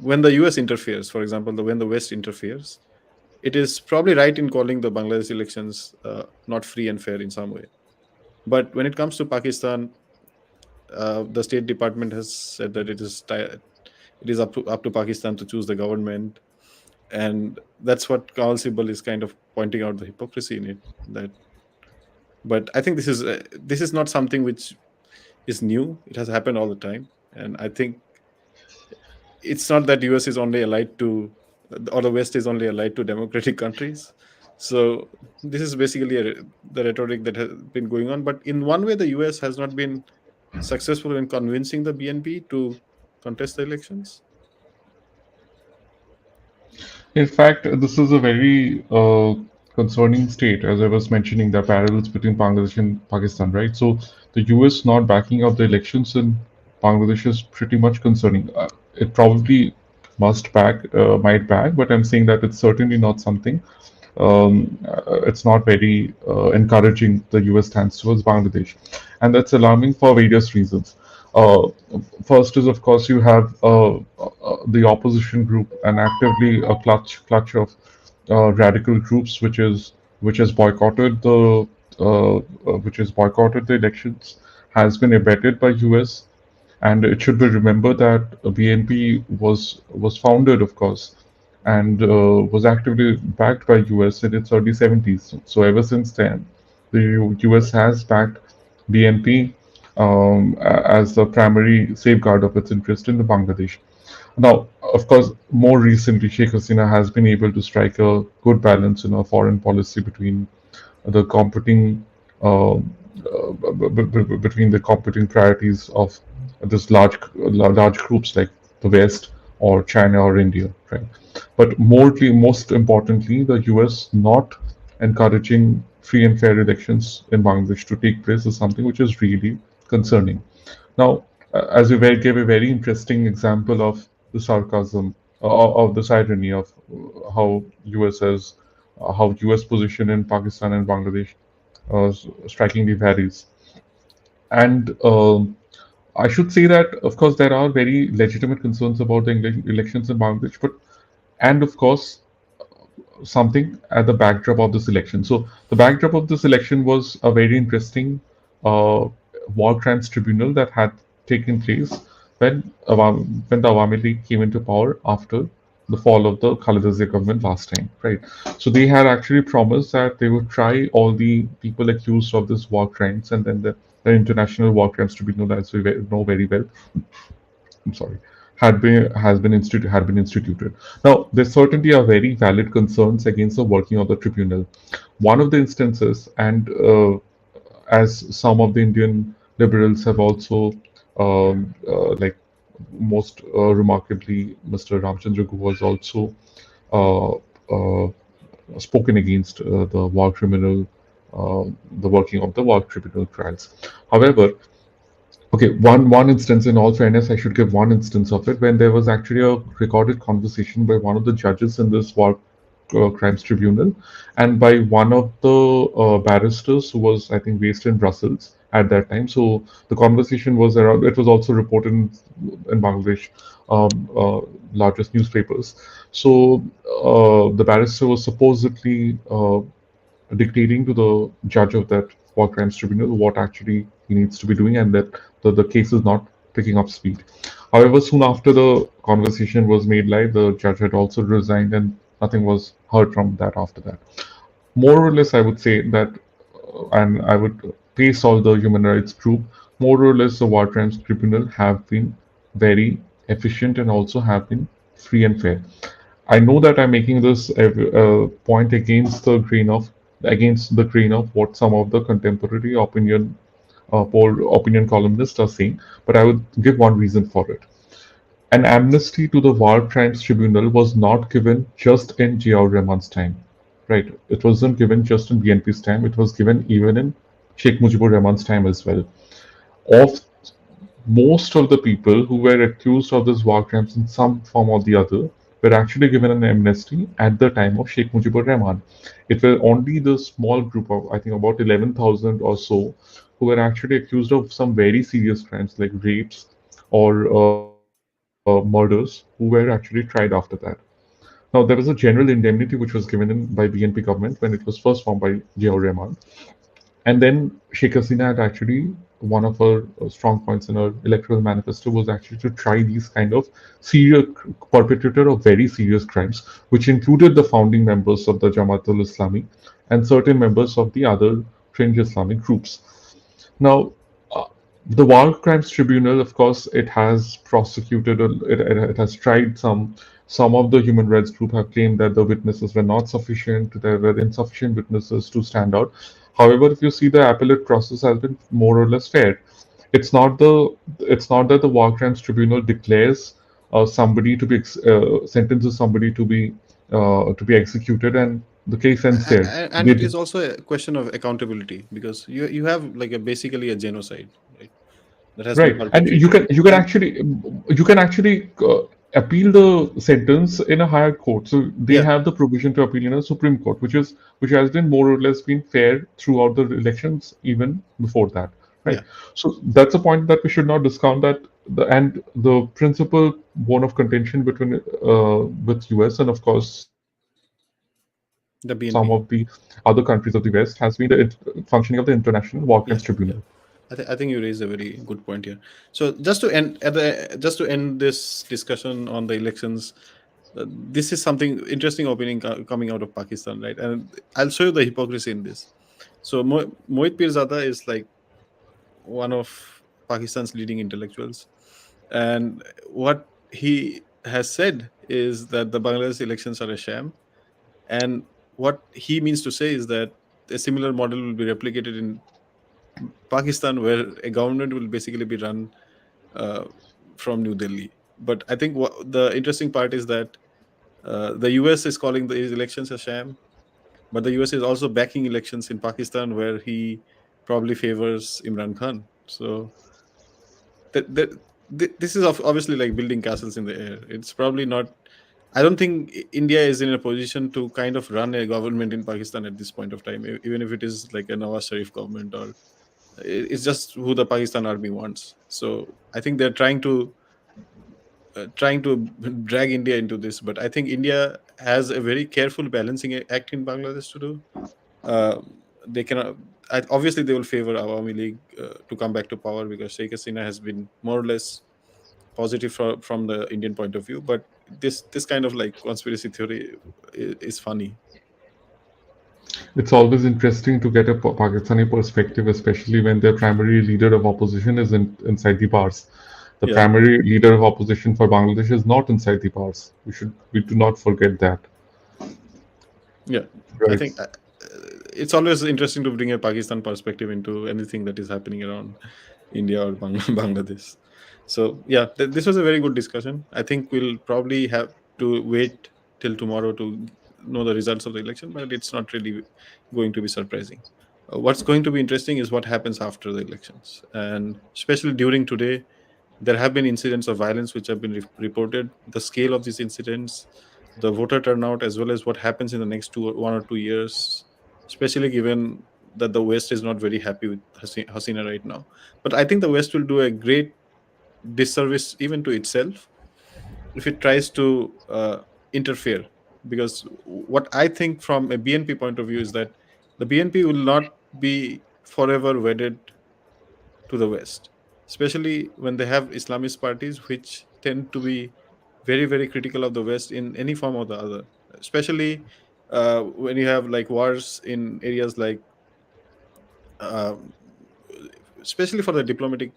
when the US interferes, for example, when the West interferes, it is probably right in calling the Bangladesh elections not free and fair in some way. But when it comes to Pakistan, the State Department has said that it is up to Pakistan to choose the government, and that's what Kamal Sibal is kind of pointing out the hypocrisy in it. That, but I think this is not something which is new. It has happened all the time, and I think it's not that US is only allied to, or the West is only allied to democratic countries. So this is basically the rhetoric that has been going on. But in one way, the US has not been successful in convincing the BNP to contest the elections. In fact, this is a very concerning state, as I was mentioning, the parallels between Bangladesh and Pakistan, right? So the US not backing up the elections in Bangladesh is pretty much concerning. It probably might back, but I'm saying that it's certainly not something. It's not very encouraging the US stance towards Bangladesh, and that's alarming for various reasons. Uh, First is, of course, you have the opposition group and actively a clutch of radical groups, which has boycotted the elections, has been abetted by US, and it should be remembered that BNP was founded, of course, and was actively backed by US in its early 70s. So ever since then, the US has backed BNP as the primary safeguard of its interest in the Bangladesh. Now, of course, more recently, Sheikh Hasina has been able to strike a good balance in her foreign policy the competing between the competing priorities of this large groups like the West or China or India, right? But most importantly, the US not encouraging free and fair elections in Bangladesh to take place is something which is really concerning. Now, as you gave a very interesting example of the sarcasm, of this irony of how US position in Pakistan and Bangladesh strikingly varies. And I should say that, of course, there are very legitimate concerns about the elections in Bangladesh, but and of course, something at the backdrop of this election. So the backdrop of this election was a very interesting uh, war crimes tribunal that had taken place when the Awami League came into power after the fall of the Khaleda Zia government last time, right? So they had actually promised that they would try all the people accused of this war crimes, and then the International War Crimes Tribunal, as we know very well, I'm sorry, had been instituted. Now, there certainly are very valid concerns against the working of the tribunal. One of the instances, and as some of the Indian liberals have also, like most remarkably, Mr. Ramchandra Gu was also uh, uh, spoken against the working of the war tribunal trials. However, okay, one instance, in all fairness, I should give one instance of it when there was actually a recorded conversation by one of the judges in this war crimes tribunal and by one of the barristers who was, I think, based in Brussels at that time. So the conversation was around, it was also reported in Bangladesh, largest newspapers. So the barrister was supposedly dictating to the judge of that war crimes tribunal what actually he needs to be doing and that the case is not picking up speed. However, soon after the conversation was made live, the judge had also resigned and nothing was heard from that after that. More or less, I would say that, and I would place all the human rights group, more or less the war crimes tribunal have been very efficient and also have been free and fair. I know that I'm making this point against the grain of what some of the contemporary opinion columnists are saying, but I would give one reason for it. An amnesty to the War Crimes Tribunal was not given just in Ziaur Rahman's time, right? It wasn't given just in BNP's time, it was given even in Sheikh Mujibur Rahman's time as well. Of most of the people who were accused of these war crimes in some form or the other were actually given an amnesty at the time of Sheikh Mujibur Rahman. It were only the small group of, I think, about 11,000 or so, who were actually accused of some very serious crimes like rapes or murders, who were actually tried after that. Now, there was a general indemnity which was given in by BNP government when it was first formed by Ziaur Rahman. And then Sheikh Hasina had actually, one of her strong points in her electoral manifesto was actually to try these kind of serious perpetrator of very serious crimes, which included the founding members of the Jamaat-ul Islami and certain members of the other fringe Islamic groups. Now, uh, the War Crimes Tribunal, of course, it has prosecuted, it has tried some. Some of the human rights group have claimed that the witnesses were not sufficient, there were insufficient witnesses to stand out. However, if you see the appellate process has been more or less fair. It's not the it's not that the War Crimes Tribunal declares somebody to be sentences somebody to be executed and the case ends there. And They it is also a question of accountability, because you have like a basically a genocide, right, that has been Right, and perpetrated. And you can actually appeal the sentence in a higher court. So they yeah, have the provision to appeal in a Supreme Court, which has been more or less been fair throughout the elections, even before that. Right. yeah, So that's a point that we should not discount. That the principal bone of contention between with US and of course some of the other countries of the the West BNP. has been the functioning of the International War Crimes Tribunal. Yeah, yeah. I think you raised a very good point here. So just to end this discussion on the elections, this is something interesting opinion coming out of Pakistan, right? And I'll show you the hypocrisy in this. So Mohit Pirzada is like one of Pakistan's leading intellectuals, and what he has said is that the Bangladesh elections are a sham, and what he means to say is that a similar model will be replicated in Pakistan, where a government will basically be run uh, from New Delhi. But I think the interesting part is that the US is calling these elections a sham, but the US is also backing elections in Pakistan, where he probably favors Imran Khan. So that, that, this is obviously like building castles in the air. It's probably not. I don't think India is in a position to kind of run a government in Pakistan at this point of time, even if it is like a Nawaz Sharif government, or it's just who the Pakistan army wants. So I think they're trying to drag India into this, but I think India has a very careful balancing act in Bangladesh to do. Uh, they cannot. Obviously, they will favor Awami League to come back to power, because Sheikh Hasina has been more or less positive from the Indian point of view. But this kind of like conspiracy theory is funny. It's always interesting to get a Pakistani perspective, especially when their primary leader of opposition is inside the bars. The Yeah, primary leader of opposition for Bangladesh is not inside the bars. We do not forget that. yeah. I Right. think it's always interesting to bring a Pakistan perspective into anything that is happening around India or Bangladesh. So yeah, this was a very good discussion. I think we'll probably have to wait till tomorrow to know the results of the election, but it's not really going to be surprising. What's going to be interesting is what happens after the elections, and especially during today, there have been incidents of violence which have been reported. The scale of these incidents, the voter turnout, as well as what happens in the next 1 or 2 years, especially given that the West is not very happy with Hasina right now. But I think the West will do a great disservice even to itself if it tries to interfere. Because what I think from a BNP point of view is that the BNP will not be forever wedded to the West, especially when they have Islamist parties which tend to be very, very critical of the West in any form or the other, especially when you have like wars in areas like, um, especially for the diplomatic,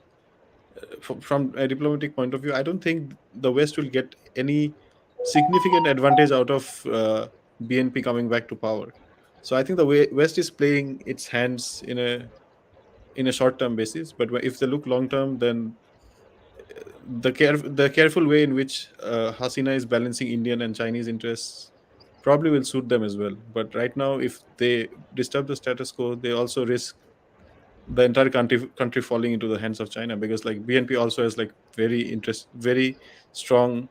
from a diplomatic point of view, I don't think the West will get any significant advantage out of BNP coming back to power. So I think the way West is playing its hands in a short term basis, but if they look long term, then the careful way in which Hasina is balancing Indian and Chinese interests probably will suit them as well. But right now, if they disturb the status quo, they also risk the entire country falling into the hands of China, because like BNP also has like very strong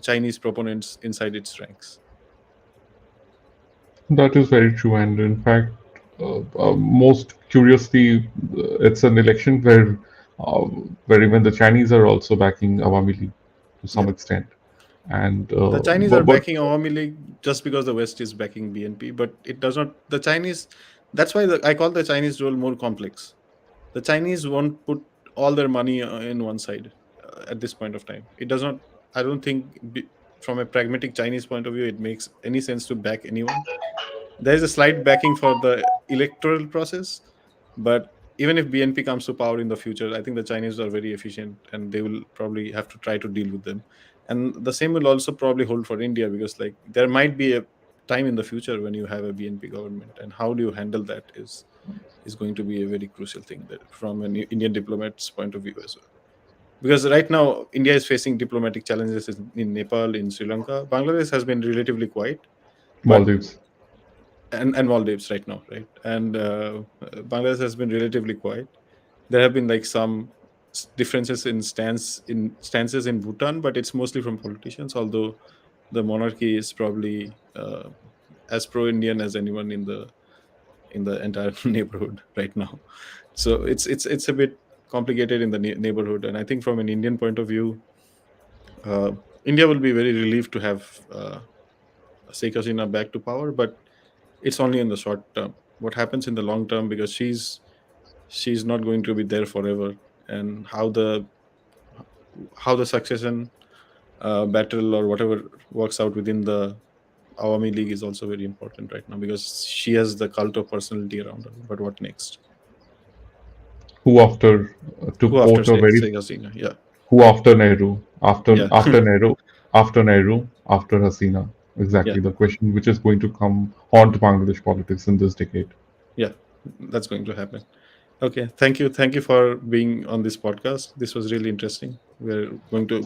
Chinese proponents inside its ranks. That is very true, and in fact, most curiously, it's an election uh, where even the Chinese are also backing Awami League to some Yeah. extent, and The Chinese are but backing Awami League just because the West is backing BNP, but it does not. The Chinese, that's why I call the Chinese role more complex. The Chinese won't put all their money in one side at this point of time. It does not. I don't think, from a pragmatic Chinese point of view, it makes any sense to back anyone. There is a slight backing for the electoral process, but even if BNP comes to power in the future, I think the Chinese are very efficient and they will probably have to try to deal with them. And the same will also probably hold for India, because like there might be a time in the future when you have a BNP government, and how do you handle that is going to be a very crucial thing that from an Indian diplomat's point of view as well. Because right now India is facing diplomatic challenges in Nepal, in Sri Lanka. Bangladesh has been relatively quiet, but Maldives. and Maldives right now, right? And Bangladesh has been relatively quiet. There have been like some differences in stances in Bhutan, but it's mostly from politicians. Although the monarchy is probably as pro-Indian as anyone in the entire neighborhood right now. So it's a bit complicated in the neighborhood, and I think from an Indian point of view, uh, India will be very relieved to have Sheikh Hasina back to power, but it's only in the short term. What happens in the long term, because she's not going to be there forever, and how the succession battle or whatever works out within the Awami League is also very important right now, because she has the cult of personality around her. But what next? Who after to Who after quote a very Sheikh Hasina? Yeah, who after Nehru, yeah, after Hasina. yeah, Exactly the question which is going to come haunt Bangladesh politics in this decade. yeah. That's going to happen. Okay, thank you for being on this podcast. This was really interesting. We're going to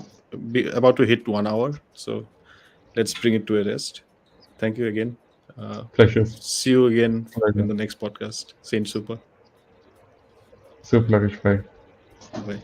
be about to hit 1 hour, so let's bring it to a rest. Thank you again. Pleasure. See you again in Pleasure. the next podcast. Saint Super. So flourish. Bye. Bye.